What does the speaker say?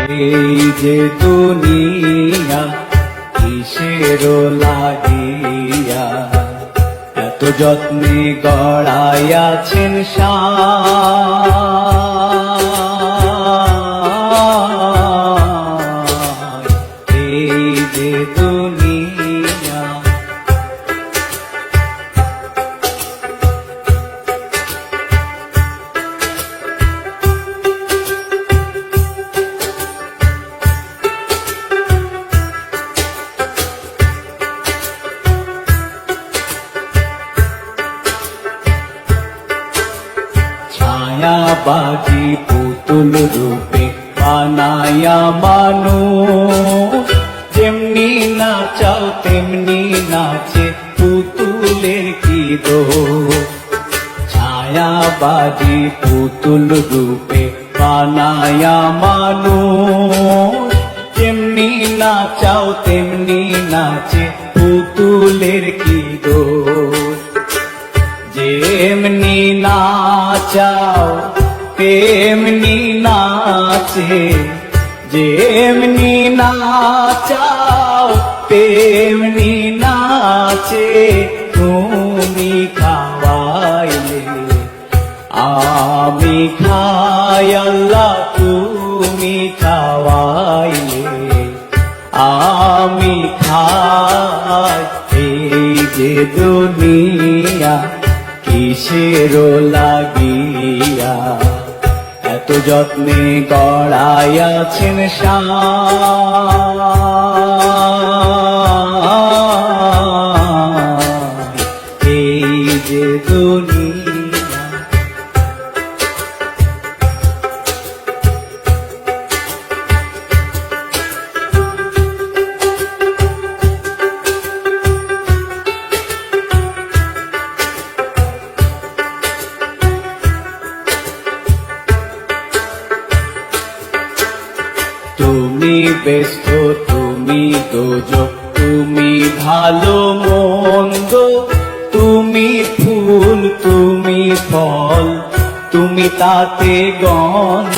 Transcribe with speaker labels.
Speaker 1: এই যে দুনিয়া কিসের লাগিয়া এত যত্নে গড়াইয়াছেন এই যে দুনিয়া। ছায়াবাজি পুতুল রূপে বানায়া মানুষ, যেমনি নাচাও তেমনি নাচে পুতুলের কি দোষ। ছায়াবাজি পুতুল রূপে বানায়া মানুষ, যেমনি নাচাও তেমনি নাচে পুতুলের কি দোষ। যেমনি নাচাও তেমনি নাচে, যেমনি নাচাও তেমনি নাচে। তুমি খাওয়াইলে আমি খাই আল্লাহ, তুমি খাওয়াইলে আমি খাই। এই যে দুনিয়া কিসের লাগিয়া এত যত্নে গড়াইয়াছেন এই যে দুনিয়া। তুমি ব্যস্ত, তুমি দোজক, তুমি ভালো মন্দ, তুমি ফুল, তুমি ফল, তুমি তাতে গণ